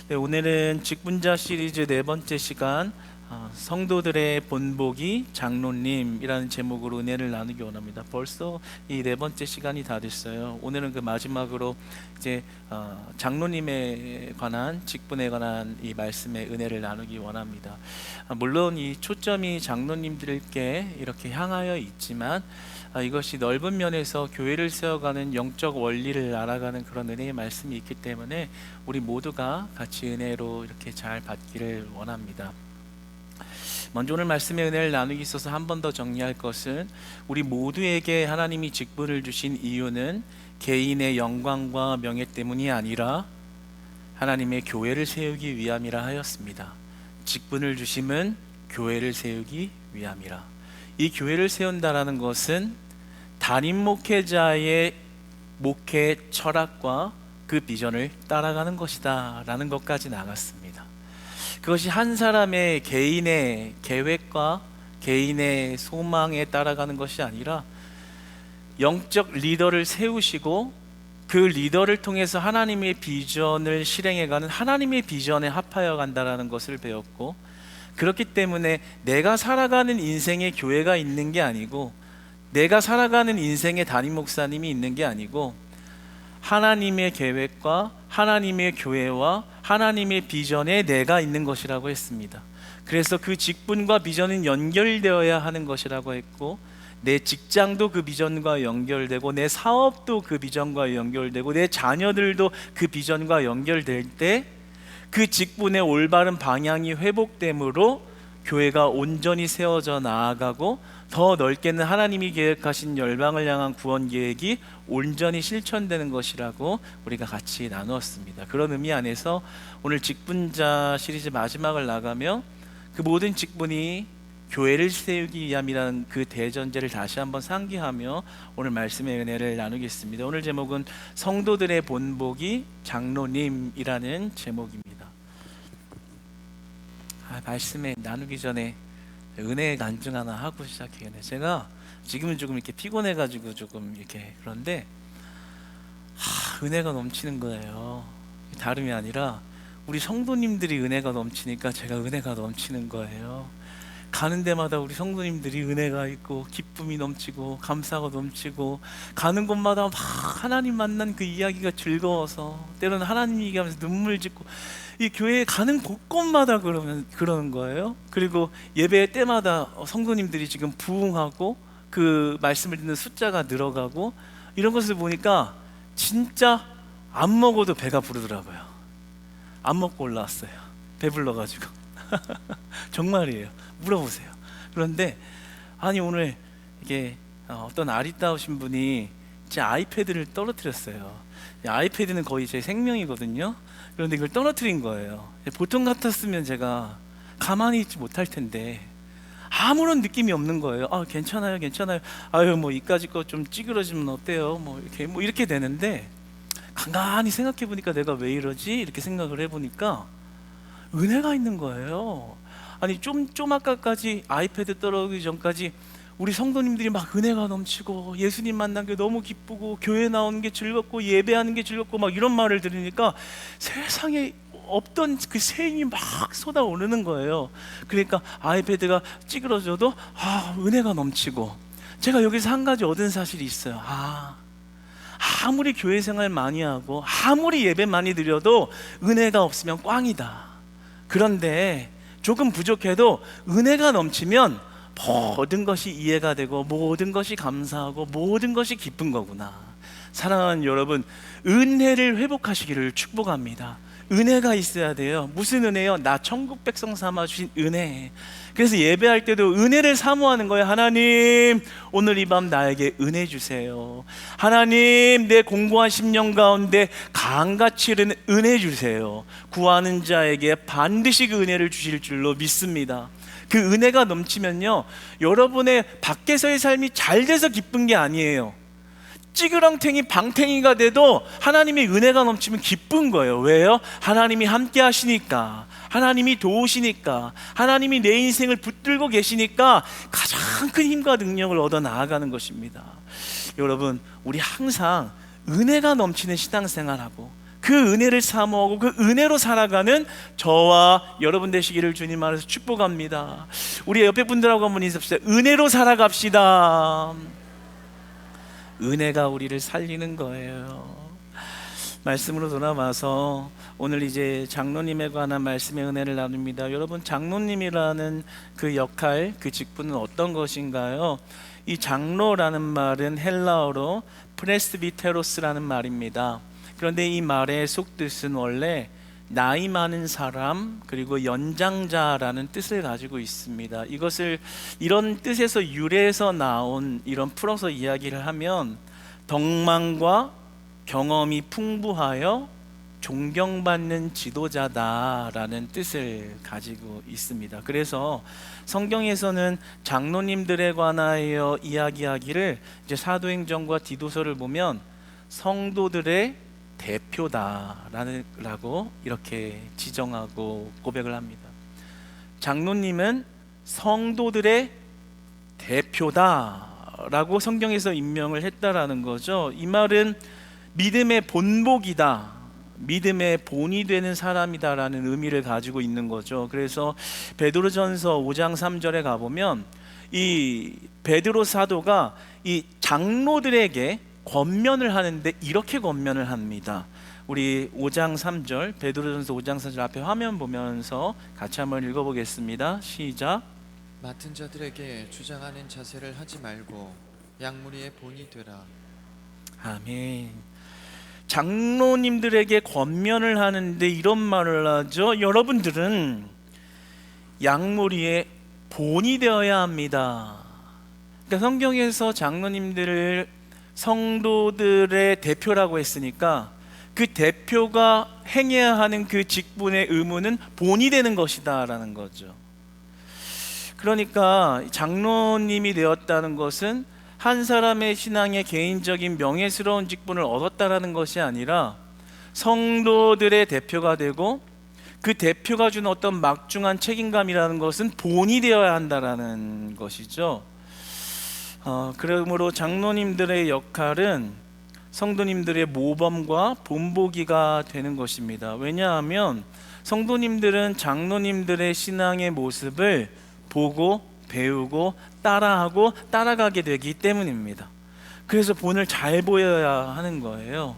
네, 오늘은 직분자 시리즈 네 번째 시간, 성도들의 본보기 장로님이라는 제목으로 은혜를 나누기 원합니다. 벌써 이 네 번째 시간이 다 됐어요. 오늘은 그 마지막으로 이제 장로님에 관한, 직분에 관한 이 말씀의 은혜를 나누기 원합니다. 물론 이 초점이 장로님들께 이렇게 향하여 있지만 이것이 넓은 면에서 교회를 세워가는 영적 원리를 알아가는 그런 은혜의 말씀이 있기 때문에 우리 모두가 같이 은혜로 이렇게 잘 받기를 원합니다. 먼저 오늘 말씀의 은혜를 나누기 있어서 한 번 더 정리할 것은, 우리 모두에게 하나님이 직분을 주신 이유는 개인의 영광과 명예 때문이 아니라 하나님의 교회를 세우기 위함이라 하였습니다. 직분을 주심은 교회를 세우기 위함이라. 이 교회를 세운다라는 것은 담임 목회자의 목회 철학과 그 비전을 따라가는 것이다 라는 것까지 나갔습니다. 그것이 한 사람의 개인의 계획과 개인의 소망에 따라가는 것이 아니라 영적 리더를 세우시고 그 리더를 통해서 하나님의 비전을 실행해가는 하나님의 비전에 합하여 간다라는 것을 배웠고, 그렇기 때문에 내가 살아가는 인생에 교회가 있는 게 아니고, 내가 살아가는 인생에 담임 목사님이 있는 게 아니고, 하나님의 계획과 하나님의 교회와 하나님의 비전에 내가 있는 것이라고 했습니다. 그래서 그 직분과 비전은 연결되어야 하는 것이라고 했고, 내 직장도 그 비전과 연결되고, 내 사업도 그 비전과 연결되고, 내 자녀들도 그 비전과 연결될 때 그 직분의 올바른 방향이 회복되므로 교회가 온전히 세워져 나아가고, 더 넓게는 하나님이 계획하신 열방을 향한 구원 계획이 온전히 실천되는 것이라고 우리가 같이 나누었습니다. 그런 의미 안에서 오늘 직분자 시리즈 마지막을 나가며 그 모든 직분이 교회를 세우기 위함이라는 그 대전제를 다시 한번 상기하며 오늘 말씀의 은혜를 나누겠습니다. 오늘 제목은 성도들의 본보기 장로님이라는 제목입니다. 말씀에 나누기 전에 은혜의 간증 하나 하고 시작해요. 제가 지금은 조금 이렇게 피곤해가지고 조금 이렇게 그런데 은혜가 넘치는 거예요. 다름이 아니라 우리 성도님들이 은혜가 넘치니까 제가 은혜가 넘치는 거예요. 가는 데마다 우리 성도님들이 은혜가 있고 기쁨이 넘치고 감사가 넘치고, 가는 곳마다 막 하나님 만난 그 이야기가 즐거워서 때로는 하나님 얘기하면서 눈물 짓고, 이 교회에 가는 곳곳마다 그러는 거예요. 그리고 예배 때마다 성도님들이 지금 부흥하고 그 말씀을 듣는 숫자가 늘어가고, 이런 것을 보니까 진짜 안 먹어도 배가 부르더라고요. 안 먹고 올라왔어요. 배불러가지고. 정말이에요. 물어보세요. 그런데 오늘 이게 어떤 아리따우신 분이 제 아이패드를 떨어뜨렸어요. 아이패드는 거의 제 생명이거든요. 그런데 이걸 떨어뜨린 거예요. 보통 같았으면 제가 가만히 있지 못할 텐데 아무런 느낌이 없는 거예요. 괜찮아요. 뭐 이까지 거 좀 찌그러지면 어때요? 이렇게 되는데, 간간히 생각해 보니까 내가 왜 이러지? 이렇게 생각을 해보니까 은혜가 있는 거예요. 좀 아까까지 아이패드 떨어지기 전까지 우리 성도님들이 막 은혜가 넘치고 예수님 만난 게 너무 기쁘고 교회 나오는 게 즐겁고 예배하는 게 즐겁고 막 이런 말을 들으니까 세상에 없던 그 새 힘이 막 쏟아오르는 거예요. 그러니까 아이패드가 찌그러져도 은혜가 넘치고, 제가 여기서 한 가지 얻은 사실이 있어요. 아무리 교회 생활 많이 하고 아무리 예배 많이 드려도 은혜가 없으면 꽝이다. 그런데 조금 부족해도 은혜가 넘치면 모든 것이 이해가 되고 모든 것이 감사하고 모든 것이 기쁜 거구나. 사랑하는 여러분, 은혜를 회복하시기를 축복합니다. 은혜가 있어야 돼요. 무슨 은혜요? 나 천국 백성 삼아주신 은혜. 그래서 예배할 때도 은혜를 사모하는 거예요. 하나님, 오늘 이 밤 나에게 은혜 주세요. 하나님, 내 공고한 심령 가운데 강같이 흐르는 은혜 주세요. 구하는 자에게 반드시 그 은혜를 주실 줄로 믿습니다. 그 은혜가 넘치면요, 여러분의 밖에서의 삶이 잘 돼서 기쁜 게 아니에요. 찌그렁탱이 방탱이가 돼도 하나님의 은혜가 넘치면 기쁜 거예요. 왜요? 하나님이 함께 하시니까, 하나님이 도우시니까, 하나님이 내 인생을 붙들고 계시니까 가장 큰 힘과 능력을 얻어 나아가는 것입니다. 여러분, 우리 항상 은혜가 넘치는 신앙생활하고 그 그 은혜를 사모하고 그 은혜로 살아가는 저와 여러분 되시기를 주님 안에서 축복합니다. 우리 옆에 분들하고 한번 인사합시다. 은혜로 살아갑시다. 은혜가 우리를 살리는 거예요. 말씀으로 돌아와서 오늘 이제 장로님에 관한 말씀의 은혜를 나눕니다. 여러분, 장로님이라는 그 역할, 그 직분은 어떤 것인가요? 이 장로라는 말은 헬라어로 프레스비테로스라는 말입니다. 그런데 이 말의 속뜻은 원래 나이 많은 사람, 그리고 연장자라는 뜻을 가지고 있습니다. 이런 뜻에서 유래해서 나온, 이런 풀어서 이야기를 하면 덕망과 경험이 풍부하여 존경받는 지도자다라는 뜻을 가지고 있습니다. 그래서 성경에서는 장로님들에 관하여 이야기하기를 이제 사도행전과 디도서를 보면 성도들의 대표다라고 이렇게 지정하고 고백을 합니다. 장로님은 성도들의 대표다라고 성경에서 임명을 했다라는 거죠. 이 말은 믿음의 본보기다, 믿음의 본이 되는 사람이다라는 의미를 가지고 있는 거죠. 그래서 베드로전서 5장 3절에 가보면 이 베드로 사도가 이 장로들에게 권면을 하는데 이렇게 권면을 합니다. 우리 5장 3절, 베드로전서 5장 3절 앞에 화면 보면서 같이 한번 읽어보겠습니다. 시작. 맡은 자들에게 주장하는 자세를 하지 말고 양무리의 본이 되라. 아멘. 장로님들에게 권면을 하는데 이런 말을 하죠. 여러분들은 양무리의 본이 되어야 합니다. 그러니까 성경에서 장로님들을 성도들의 대표라고 했으니까 그 대표가 행해야 하는 그 직분의 의무는 본이 되는 것이다 라는 거죠. 그러니까 장로님이 되었다는 것은 한 사람의 신앙의 개인적인 명예스러운 직분을 얻었다라는 것이 아니라 성도들의 대표가 되고 그 대표가 주는 어떤 막중한 책임감이라는 것은 본이 되어야 한다라는 것이죠. 그러므로 장로님들의 역할은 성도님들의 모범과 본보기가 되는 것입니다. 왜냐하면 성도님들은 장로님들의 신앙의 모습을 보고 배우고 따라하고 따라가게 되기 때문입니다. 그래서 본을 잘 보여야 하는 거예요.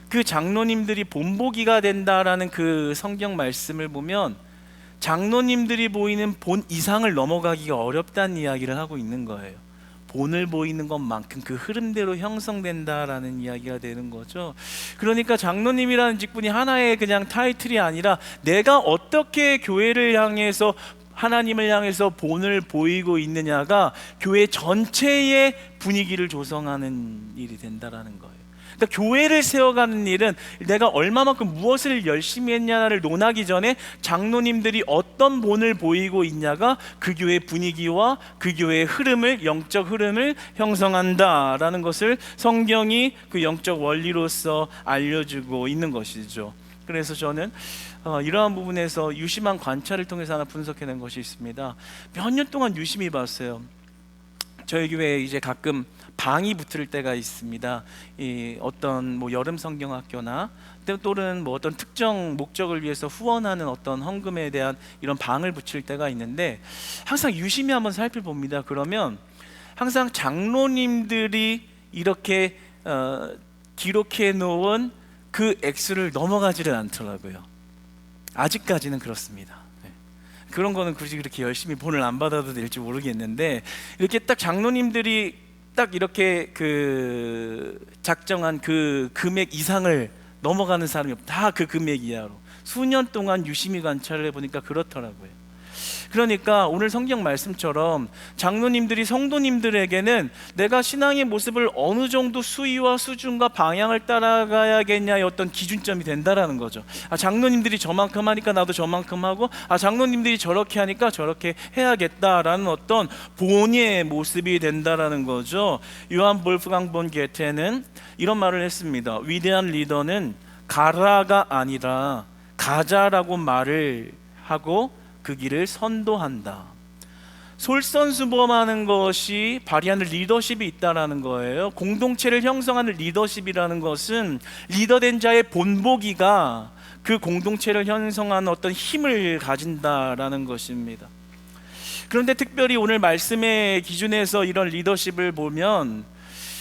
그 장로님들이 본보기가 된다라는 그 성경 말씀을 보면 장로님들이 보이는 본 이상을 넘어가기가 어렵다는 이야기를 하고 있는 거예요. 본을 보이는 것만큼 그 흐름대로 형성된다라는 이야기가 되는 거죠. 그러니까 장로님이라는 직분이 하나의 그냥 타이틀이 아니라 내가 어떻게 교회를 향해서 하나님을 향해서 본을 보이고 있느냐가 교회 전체의 분위기를 조성하는 일이 된다라는 거예요. 그러니까 교회를 세워가는 일은 내가 얼마만큼 무엇을 열심히 했냐를 논하기 전에 장로님들이 어떤 본을 보이고 있냐가 그 교회의 분위기와 그 교회의 흐름을, 영적 흐름을 형성한다라는 것을 성경이 그 영적 원리로서 알려주고 있는 것이죠. 그래서 저는 이러한 부분에서 유심한 관찰을 통해서 하나 분석해낸 것이 있습니다. 몇 년 동안 유심히 봤어요. 저희 교회에 이제 가끔 방이 붙을 때가 있습니다. 어떤 여름 성경학교나 또는 어떤 특정 목적을 위해서 후원하는 어떤 헌금에 대한 이런 방을 붙일 때가 있는데 항상 유심히 한번 살펴봅니다. 그러면 항상 장로님들이 이렇게 기록해 놓은 그 액수를 넘어가지를 않더라고요. 아직까지는 그렇습니다. 그런 거는 굳이 그렇게 열심히 본을 안 받아도 될지 모르겠는데 이렇게 딱 장로님들이 딱 이렇게 그 작정한 그 금액 이상을 넘어가는 사람이 없다. 다 그 금액 이하로 수년 동안 유심히 관찰을 해보니까 그렇더라고요. 그러니까 오늘 성경 말씀처럼 장로님들이 성도님들에게는 내가 신앙의 모습을 어느 정도 수위와 수준과 방향을 따라가야겠냐의 어떤 기준점이 된다라는 거죠. 장로님들이 저만큼 하니까 나도 저만큼 하고, 장로님들이 저렇게 하니까 저렇게 해야겠다라는 어떤 본의 모습이 된다라는 거죠. 요한 볼프강 본 게테는 이런 말을 했습니다. 위대한 리더는 가라가 아니라 가자라고 말을 하고 그 길을 선도한다. 솔선수범하는 것이 발휘하는 리더십이 있다라는 거예요. 공동체를 형성하는 리더십이라는 것은 리더된 자의 본보기가 그 공동체를 형성하는 어떤 힘을 가진다라는 것입니다. 그런데 특별히 오늘 말씀의 기준에서 이런 리더십을 보면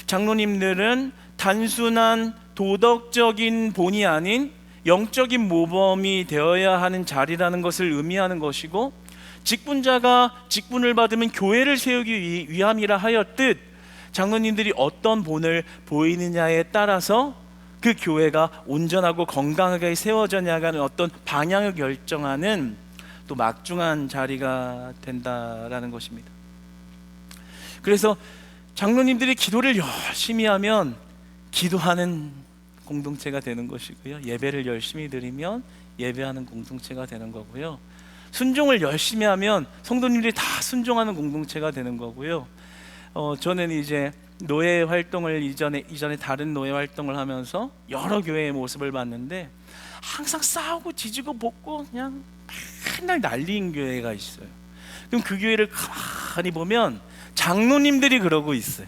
장로님들은 단순한 도덕적인 본이 아닌 영적인 모범이 되어야 하는 자리라는 것을 의미하는 것이고, 직분자가 직분을 받으면 교회를 세우기 위함이라 하였듯 장로님들이 어떤 본을 보이느냐에 따라서 그 교회가 온전하고 건강하게 세워져 나가는 어떤 방향을 결정하는 또 막중한 자리가 된다라는 것입니다. 그래서 장로님들이 기도를 열심히 하면 기도하는 공동체가 되는 것이고요, 예배를 열심히 드리면 예배하는 공동체가 되는 거고요, 순종을 열심히 하면 성도님들이 다 순종하는 공동체가 되는 거고요. 저는 이제 노예 활동을 이전에 다른 노예 활동을 하면서 여러 교회의 모습을 봤는데 항상 싸우고 지지고 볶고 그냥 맨날 난리인 교회가 있어요. 그럼 그 교회를 가만히 보면 장로님들이 그러고 있어요.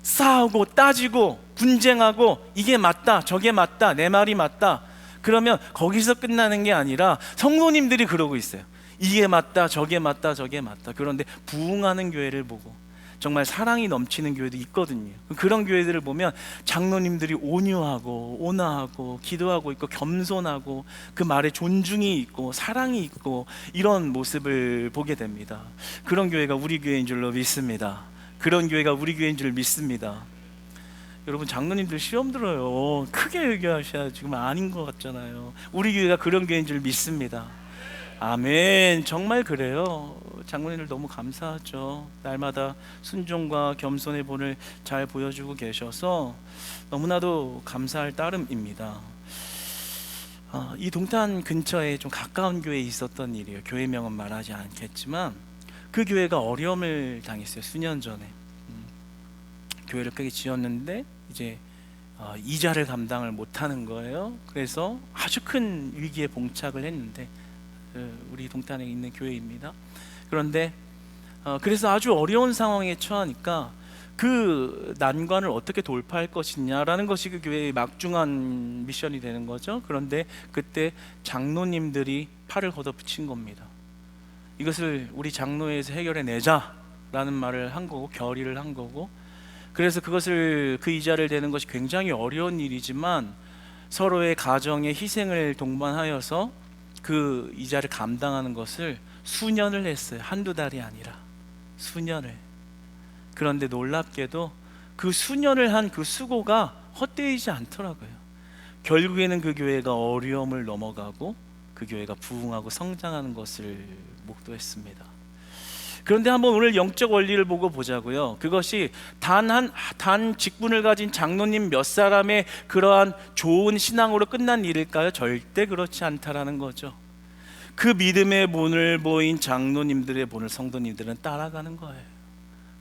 싸우고 따지고 분쟁하고 이게 맞다 저게 맞다 내 말이 맞다. 그러면 거기서 끝나는 게 아니라 성도님들이 그러고 있어요. 이게 맞다 저게 맞다 저게 맞다. 그런데 부흥하는 교회를 보고 정말 사랑이 넘치는 교회도 있거든요. 그런 교회들을 보면 장로님들이 온유하고 온화하고 기도하고 있고 겸손하고 그 말에 존중이 있고 사랑이 있고 이런 모습을 보게 됩니다. 그런 교회가 우리 교회인 줄로 믿습니다. 그런 교회가 우리 교회인 줄 믿습니다. 여러분, 장로님들 시험 들어요. 크게 얘기하셔야 지금 아닌 것 같잖아요. 우리 교회가 그런 교회인 줄 믿습니다. 아멘. 정말 그래요. 장로님들 너무 감사하죠. 날마다 순종과 겸손의 본을 잘 보여주고 계셔서 너무나도 감사할 따름입니다. 이 동탄 근처에 좀 가까운 교회에 있었던 일이에요. 교회명은 말하지 않겠지만 그 교회가 어려움을 당했어요. 수년 전에 교회를 크게 지었는데 이제 이자를 감당을 못하는 거예요. 그래서 아주 큰 위기에 봉착을 했는데 우리 동탄에 있는 교회입니다. 그런데 그래서 아주 어려운 상황에 처하니까 그 난관을 어떻게 돌파할 것이냐라는 것이 그 교회의 막중한 미션이 되는 거죠. 그런데 그때 장로님들이 팔을 걷어붙인 겁니다. 이것을 우리 장로회에서 해결해 내자라는 말을 한 거고 결의를 한 거고, 그래서 그것을 그 이자를 대는 것이 굉장히 어려운 일이지만 서로의 가정의 희생을 동반하여서 그 이자를 감당하는 것을 수년을 했어요. 한두 달이 아니라 수년을. 그런데 놀랍게도 그 수년을 한 그 수고가 헛되이지 않더라고요. 결국에는 그 교회가 어려움을 넘어가고 그 교회가 부흥하고 성장하는 것을 목도했습니다. 그런데 한번 오늘 영적 원리를 보고 보자고요. 그것이 단 직분을 가진 장로님 몇 사람의 그러한 좋은 신앙으로 끝난 일일까요? 절대 그렇지 않다라는 거죠. 그 믿음의 본을 보인 장로님들의 본을 성도님들은 따라가는 거예요.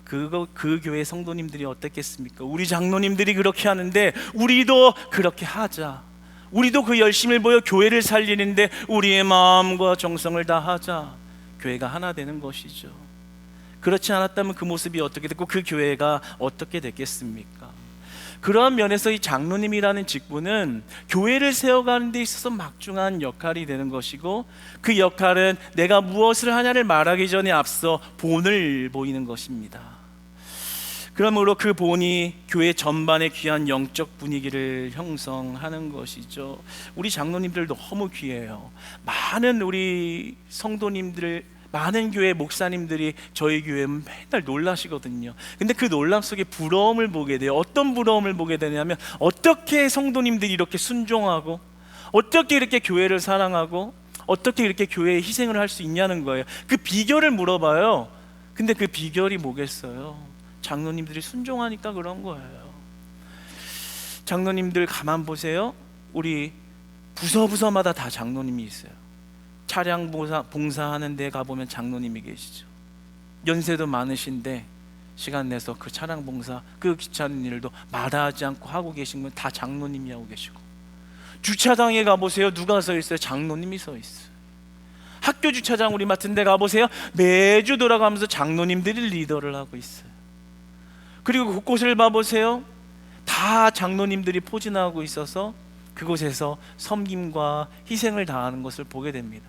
그 교회 성도님들이 어땠겠습니까? 우리 장로님들이 그렇게 하는데 우리도 그렇게 하자. 우리도 그 열심을 보여 교회를 살리는데 우리의 마음과 정성을 다하자. 교회가 하나 되는 것이죠. 그렇지 않았다면 그 모습이 어떻게 됐고 그 교회가 어떻게 됐겠습니까? 그러한 면에서 이 장로님이라는 직분은 교회를 세워가는 데 있어서 막중한 역할이 되는 것이고, 그 역할은 내가 무엇을 하냐를 말하기 전에 앞서 본을 보이는 것입니다. 그러므로 그 본이 교회 전반의 귀한 영적 분위기를 형성하는 것이죠. 우리 장로님들 너무 귀해요. 많은 우리 성도님들, 많은 교회 목사님들이 저희 교회 맨날 놀라시거든요. 근데 그 놀람 속에 부러움을 보게 돼요. 어떤 부러움을 보게 되냐면 어떻게 성도님들이 이렇게 순종하고 어떻게 이렇게 교회를 사랑하고 어떻게 이렇게 교회에 희생을 할 수 있냐는 거예요. 그 비결을 물어봐요. 근데 그 비결이 뭐겠어요? 장로님들이 순종하니까 그런 거예요. 장로님들 가만 보세요. 우리 부서마다 다 장로님이 있어요. 차량 봉사하는 데 가보면 장로님이 계시죠. 연세도 많으신데 시간 내서 그 차량 봉사, 그 귀찮은 일도 마다하지 않고 하고 계신 분 다 장로님이 하고 계시고, 주차장에 가보세요. 누가 서 있어요? 장로님이 서 있어요. 학교 주차장 우리 맡은 데 가보세요. 매주 돌아가면서 장로님들이 리더를 하고 있어요. 그리고 곳곳을 봐보세요. 다 장로님들이 포진하고 있어서 그곳에서 섬김과 희생을 다하는 것을 보게 됩니다.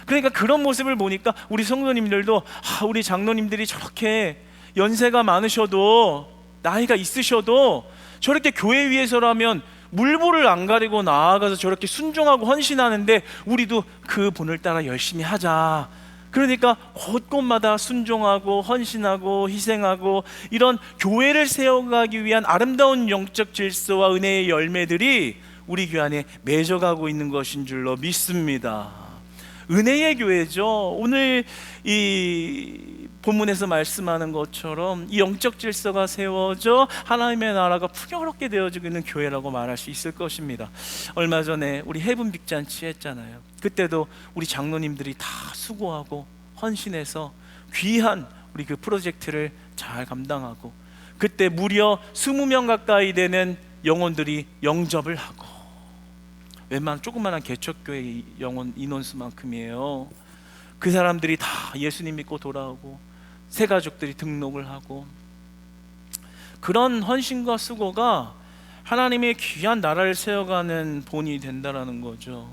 그러니까 그런 모습을 보니까 우리 성도님들도 우리 장로님들이 저렇게 연세가 많으셔도 나이가 있으셔도 저렇게 교회 위해서라면 물불을 안 가리고 나아가서 저렇게 순종하고 헌신하는데 우리도 그 본을 따라 열심히 하자. 그러니까 곳곳마다 순종하고 헌신하고 희생하고 이런 교회를 세워가기 위한 아름다운 영적 질서와 은혜의 열매들이 우리 교회 안에 맺어가고 있는 것인 줄로 믿습니다. 은혜의 교회죠. 오늘 이 본문에서 말씀하는 것처럼 이 영적 질서가 세워져 하나님의 나라가 풍요롭게 되어지고 있는 교회라고 말할 수 있을 것입니다. 얼마 전에 우리 해분 빅잔치 했잖아요. 그때도 우리 장로님들이 다 수고하고 헌신해서 귀한 우리 그 프로젝트를 잘 감당하고 그때 무려 20명 가까이 되는 영혼들이 영접을 하고 웬만한 조그만한 개척교회 영혼 인원수만큼이에요. 그 사람들이 다 예수님 믿고 돌아오고 새 가족들이 등록을 하고 그런 헌신과 수고가 하나님의 귀한 나라를 세워가는 본이 된다라는 거죠.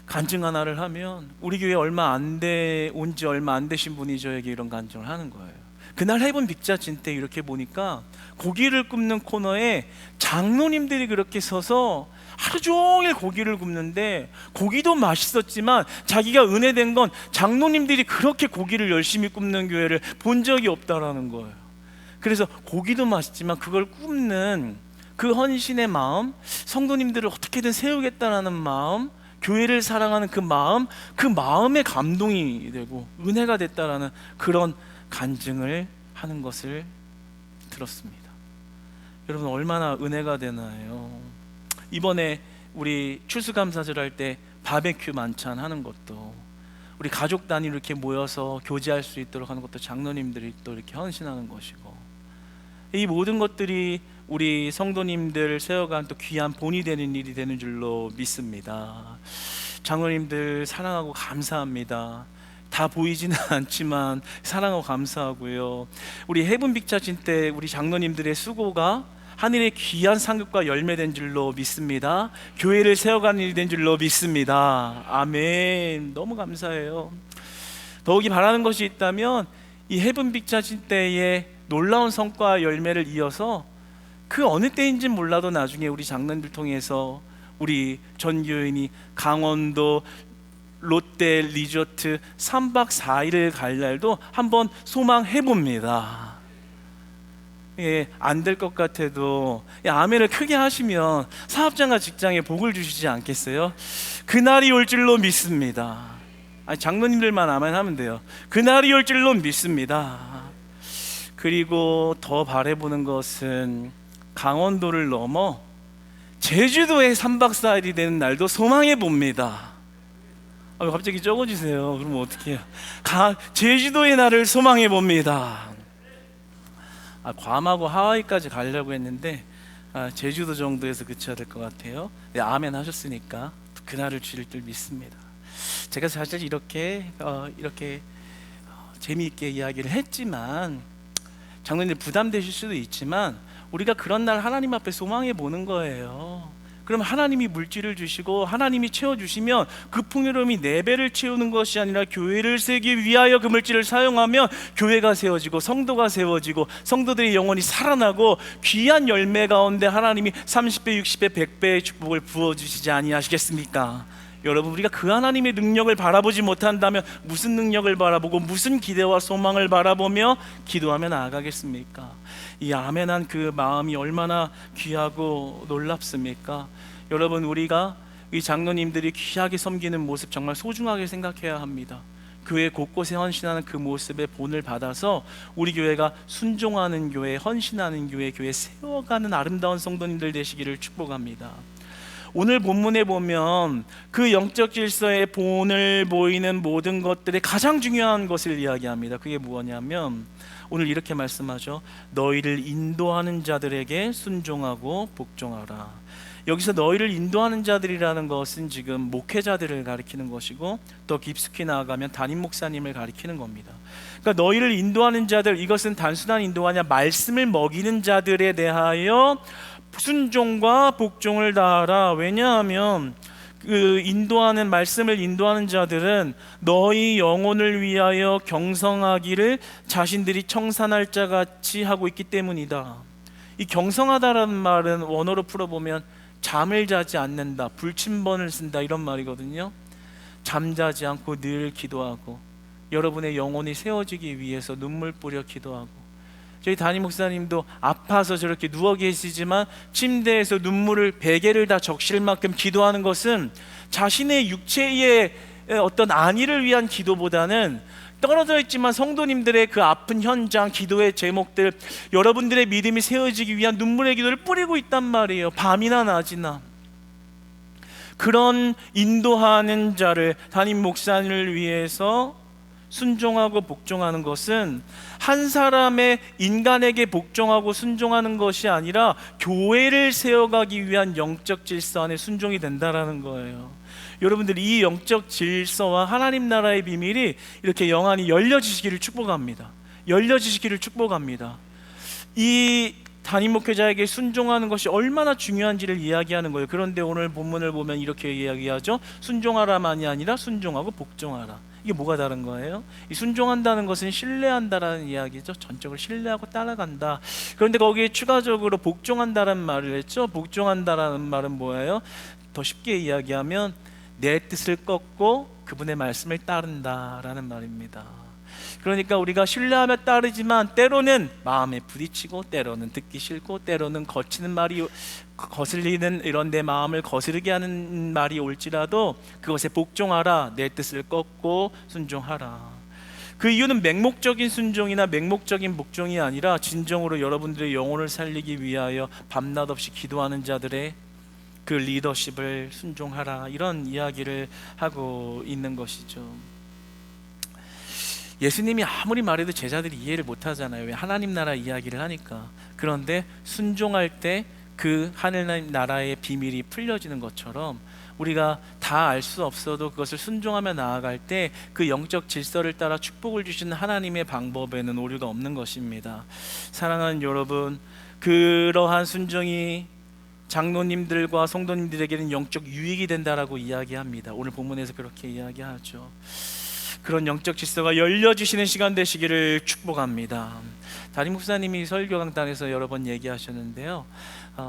간증 하나를 하면 우리 교회 온 지 얼마 안 되신 분이 저에게 이런 간증을 하는 거예요. 그날 해본 빅자진 때 이렇게 보니까 고기를 굽는 코너에 장로님들이 그렇게 서서 하루 종일 고기를 굽는데 고기도 맛있었지만 자기가 은혜된 건 장로님들이 그렇게 고기를 열심히 굽는 교회를 본 적이 없다라는 거예요. 그래서 고기도 맛있지만 그걸 굽는 그 헌신의 마음, 성도님들을 어떻게든 세우겠다라는 마음, 교회를 사랑하는 그 마음에 감동이 되고 은혜가 됐다라는 그런 간증을 하는 것을 들었습니다. 여러분 얼마나 은혜가 되나요? 이번에 우리 추수감사절 할 때 바베큐 만찬 하는 것도 우리 가족 단위로 이렇게 모여서 교제할 수 있도록 하는 것도 장로님들이 또 이렇게 헌신하는 것이고 이 모든 것들이 우리 성도님들 세워간 또 귀한 본이 되는 일이 되는 줄로 믿습니다. 장로님들 사랑하고 감사합니다. 다 보이지는 않지만 사랑하고 감사하고요. 우리 해분 빅자진 때 우리 장로님들의 수고가 하늘의 귀한 상급과 열매된 줄로 믿습니다. 교회를 세워가는 일이 된 줄로 믿습니다. 아멘. 너무 감사해요. 더욱이 바라는 것이 있다면 이 해분 빅자진 때의 놀라운 성과 열매를 이어서 그 어느 때인지는 몰라도 나중에 우리 장로님들 통해서 우리 전 교인이 강원도 롯데 리조트 3박 4일을 갈 날도 한번 소망해 봅니다. 예, 안 될 것 같아도 아멘을 크게 하시면 사업장과 직장에 복을 주시지 않겠어요? 그날이 올 줄로 믿습니다. 장로님들만 아멘 하면 돼요. 그날이 올 줄로 믿습니다. 그리고 더 바라보는 것은 강원도를 넘어 제주도에 3박 4일이 되는 날도 소망해 봅니다. 갑자기 적어주세요. 그럼 어떡해요? 제주도의 날을 소망해 봅니다. 괌하고 하와이까지 가려고 했는데 제주도 정도에서 그쳐야 될 것 같아요. 네, 아멘 하셨으니까 그날을 주실 줄 믿습니다. 제가 사실 이렇게 재미있게 이야기를 했지만 장로님들 부담되실 수도 있지만 우리가 그런 날 하나님 앞에 소망해 보는 거예요. 그럼 하나님이 물질을 주시고 하나님이 채워주시면 그 풍요로움이 내 배를 채우는 것이 아니라 교회를 세우기 위하여 그 물질을 사용하면 교회가 세워지고 성도가 세워지고 성도들의 영혼이 살아나고 귀한 열매 가운데 하나님이 30배, 60배, 100배의 축복을 부어주시지 아니하시겠습니까? 여러분 우리가 그 하나님의 능력을 바라보지 못한다면 무슨 능력을 바라보고 무슨 기대와 소망을 바라보며 기도하며 나아가겠습니까? 이 아멘한 그 마음이 얼마나 귀하고 놀랍습니까? 여러분 우리가 이 장로님들이 귀하게 섬기는 모습 정말 소중하게 생각해야 합니다. 교회 곳곳에 헌신하는 그 모습의 본을 받아서 우리 교회가 순종하는 교회, 헌신하는 교회, 교회 세워가는 아름다운 성도님들 되시기를 축복합니다. 오늘 본문에 보면 그 영적 질서의 본을 보이는 모든 것들의 가장 중요한 것을 이야기합니다. 그게 뭐냐면 오늘 이렇게 말씀하죠. 너희를 인도하는 자들에게 순종하고 복종하라. 여기서 너희를 인도하는 자들이라는 것은 지금 목회자들을 가리키는 것이고, 더 깊숙이 나아가면 담임 목사님을 가리키는 겁니다. 그러니까 너희를 인도하는 자들, 이것은 단순한 인도가 아니라 말씀을 먹이는 자들에 대하여 순종과 복종을 다하라. 왜냐하면 그 인도하는, 말씀을 인도하는 자들은 너희 영혼을 위하여 경성하기를 자신들이 청산할 자 같이 하고 있기 때문이다. 이 경성하다라는 말은 원어로 풀어보면 잠을 자지 않는다, 불침번을 쓴다, 이런 말이거든요. 잠자지 않고 늘 기도하고, 여러분의 영혼이 세워지기 위해서 눈물 뿌려 기도하고, 저희 담임 목사님도 아파서 저렇게 누워 계시지만 침대에서 눈물을 베개를 다 적실 만큼 기도하는 것은 자신의 육체의 어떤 안위를 위한 기도보다는 떨어져 있지만 성도님들의 그 아픈 현장, 기도의 제목들, 여러분들의 믿음이 세워지기 위한 눈물의 기도를 뿌리고 있단 말이에요. 밤이나 낮이나. 그런 인도하는 자를, 담임 목사님을 위해서 순종하고 복종하는 것은 한 사람의 인간에게 복종하고 순종하는 것이 아니라 교회를 세워가기 위한 영적 질서 안에 순종이 된다라는 거예요. 여러분들, 이 영적 질서와 하나님 나라의 비밀이 이렇게 영안이 열려지시기를 축복합니다. 열려지시기를 축복합니다. 이 담임 목회자에게 순종하는 것이 얼마나 중요한지를 이야기하는 거예요. 그런데 오늘 본문을 보면 이렇게 이야기하죠. 순종하라만이 아니라 순종하고 복종하라. 이게 뭐가 다른 거예요? 이 순종한다는 것은 신뢰한다라는 이야기죠. 전적으로 신뢰하고 따라간다. 그런데 거기에 추가적으로 복종한다라는 말을 했죠. 복종한다라는 말은 뭐예요? 더 쉽게 이야기하면 내 뜻을 꺾고 그분의 말씀을 따른다라는 말입니다. 그러니까 우리가 신뢰하며 따르지만 때로는 마음에 부딪히고, 때로는 듣기 싫고, 때로는 거치는 말이, 거슬리는, 이런 내 마음을 거스르게 하는 말이 올지라도 그것에 복종하라. 내 뜻을 꺾고 순종하라. 그 이유는 맹목적인 순종이나 맹목적인 복종이 아니라 진정으로 여러분들의 영혼을 살리기 위하여 밤낮 없이 기도하는 자들의 그 리더십을 순종하라, 이런 이야기를 하고 있는 것이죠. 예수님이 아무리 말해도 제자들이 이해를 못하잖아요. 왜? 하나님 나라 이야기를 하니까. 그런데 순종할 때 그 하나님 나라의 비밀이 풀려지는 것처럼 우리가 다 알 수 없어도 그것을 순종하며 나아갈 때 그 영적 질서를 따라 축복을 주시는 하나님의 방법에는 오류가 없는 것입니다. 사랑하는 여러분, 그러한 순종이 장로님들과 성도님들에게는 영적 유익이 된다라고 이야기합니다. 오늘 본문에서 그렇게 이야기하죠. 그런 영적 질서가 열려주시는 시간 되시기를 축복합니다. 담임 목사님이 설교 강단에서 여러 번 얘기하셨는데요,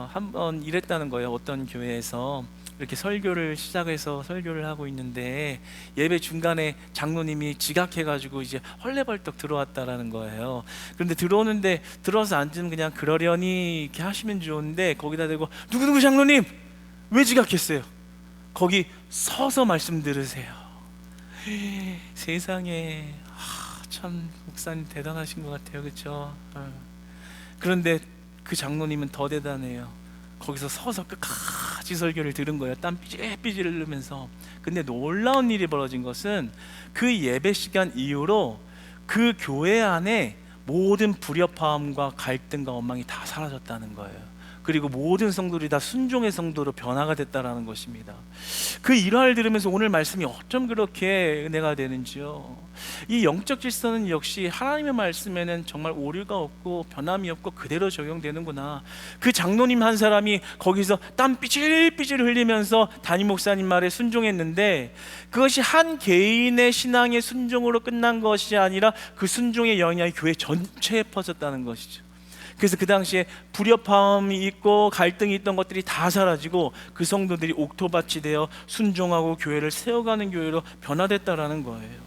한번 이랬다는 거예요. 어떤 교회에서 이렇게 설교를 시작해서 설교를 하고 있는데 예배 중간에 장로님이 지각해가지고 이제 헐레벌떡 들어왔다라는 거예요. 그런데 들어오는데, 들어와서 앉으면 그냥 그러려니 이렇게 하시면 좋은데 거기다 대고 누구누구 장로님 왜 지각했어요? 거기 서서 말씀 들으세요. 세상에, 참 목사님 대단하신 것 같아요. 그렇죠? 그런데 그 장로님은 더 대단해요. 거기서 서서 끝까지 설교를 들은 거예요. 땀 삐질삐질 흘리면서. 근데 놀라운 일이 벌어진 것은 그 예배 시간 이후로 그 교회 안에 모든 불협화음과 갈등과 원망이 다 사라졌다는 거예요. 그리고 모든 성도들이 다 순종의 성도로 변화가 됐다라는 것입니다. 그 일화를 들으면서 오늘 말씀이 어쩜 그렇게 은혜가 되는지요. 이 영적 질서는 역시 하나님의 말씀에는 정말 오류가 없고 변함이 없고 그대로 적용되는구나. 그 장로님 한 사람이 거기서 땀 삐질삐질 흘리면서 담임 목사님 말에 순종했는데 그것이 한 개인의 신앙의 순종으로 끝난 것이 아니라 그 순종의 영향이 교회 전체에 퍼졌다는 것이죠. 그래서 그 당시에 불협화음이 있고 갈등이 있던 것들이 다 사라지고 그 성도들이 옥토밭이 되어 순종하고 교회를 세워가는 교회로 변화됐다라는 거예요.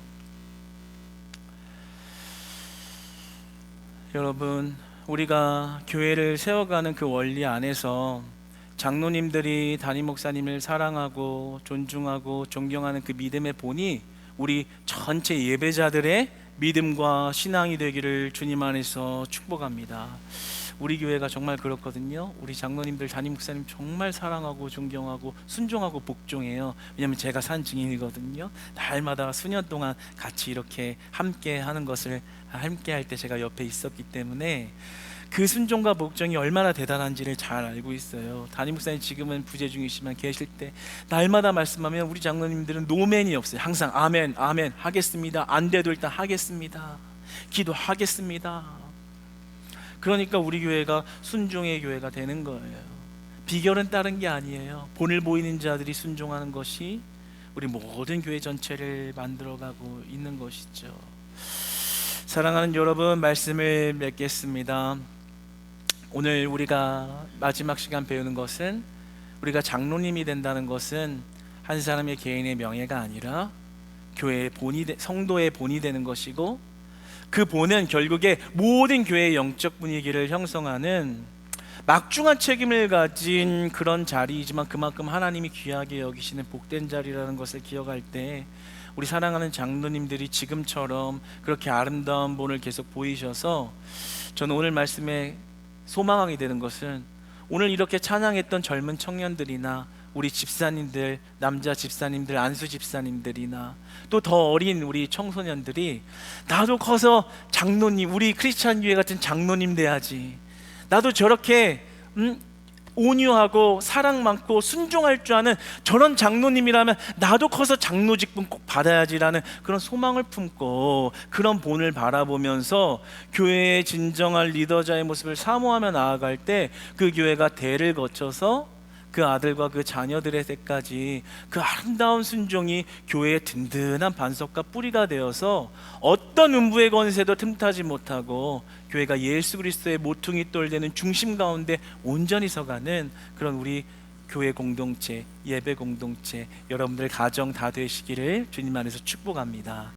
여러분, 우리가 교회를 세워가는 그 원리 안에서 장로님들이 담임 목사님을 사랑하고 존중하고 존경하는 그 믿음의 본이 우리 전체 예배자들의 믿음과 신앙이 되기를 주님 안에서 축복합니다. 우리 교회가 정말 그렇거든요. 우리 장로님들, 담임 목사님 정말 사랑하고 존경하고 순종하고 복종해요. 왜냐하면 제가 산 증인이거든요. 날마다 수년 동안 같이 이렇게 함께 하는 것을 함께 할 때 제가 옆에 있었기 때문에 그 순종과 복종이 얼마나 대단한지를 잘 알고 있어요. 담임 목사님 지금은 부재 중이시지만 계실 때 날마다 말씀하면 우리 장로님들은 노맨이 없어요. 항상 아멘 아멘 하겠습니다. 안 돼도 일단 하겠습니다. 기도하겠습니다. 그러니까 우리 교회가 순종의 교회가 되는 거예요. 비결은 다른 게 아니에요. 본을 보이는 자들이 순종하는 것이 우리 모든 교회 전체를 만들어가고 있는 것이죠. 사랑하는 여러분, 말씀을 맺겠습니다. 오늘 우리가 마지막 시간 배우는 것은, 우리가 장로님이 된다는 것은 한 사람의 개인의 명예가 아니라 교회의 본이, 성도의 본이 되는 것이고, 그 본은 결국에 모든 교회의 영적 분위기를 형성하는 막중한 책임을 가진 그런 자리이지만 그만큼 하나님이 귀하게 여기시는 복된 자리라는 것을 기억할 때, 우리 사랑하는 장로님들이 지금처럼 그렇게 아름다운 본을 계속 보이셔서, 저는 오늘 말씀에 소망하게 되는 것은, 오늘 이렇게 찬양했던 젊은 청년들이나 우리 집사님들, 남자 집사님들, 안수 집사님들이나 또 더 어린 우리 청소년들이 나도 커서 장로님, 우리 크리스찬 교회 같은 장로님 돼야지, 나도 저렇게 온유하고 사랑 많고 순종할 줄 아는 저런 장로님이라면 나도 커서 장로 직분 꼭 받아야지라는 그런 소망을 품고 그런 본을 바라보면서 교회의 진정한 리더자의 모습을 사모하며 나아갈 때, 그 교회가 대를 거쳐서 그 아들과 그 자녀들의 때까지 그 아름다운 순종이 교회의 든든한 반석과 뿌리가 되어서 어떤 음부의 권세도 틈타지 못하고 교회가 예수 그리스도의 모퉁이 돌되는 중심 가운데 온전히 서가는 그런 우리 교회 공동체, 예배 공동체, 여러분들 가정 다 되시기를 주님 안에서 축복합니다.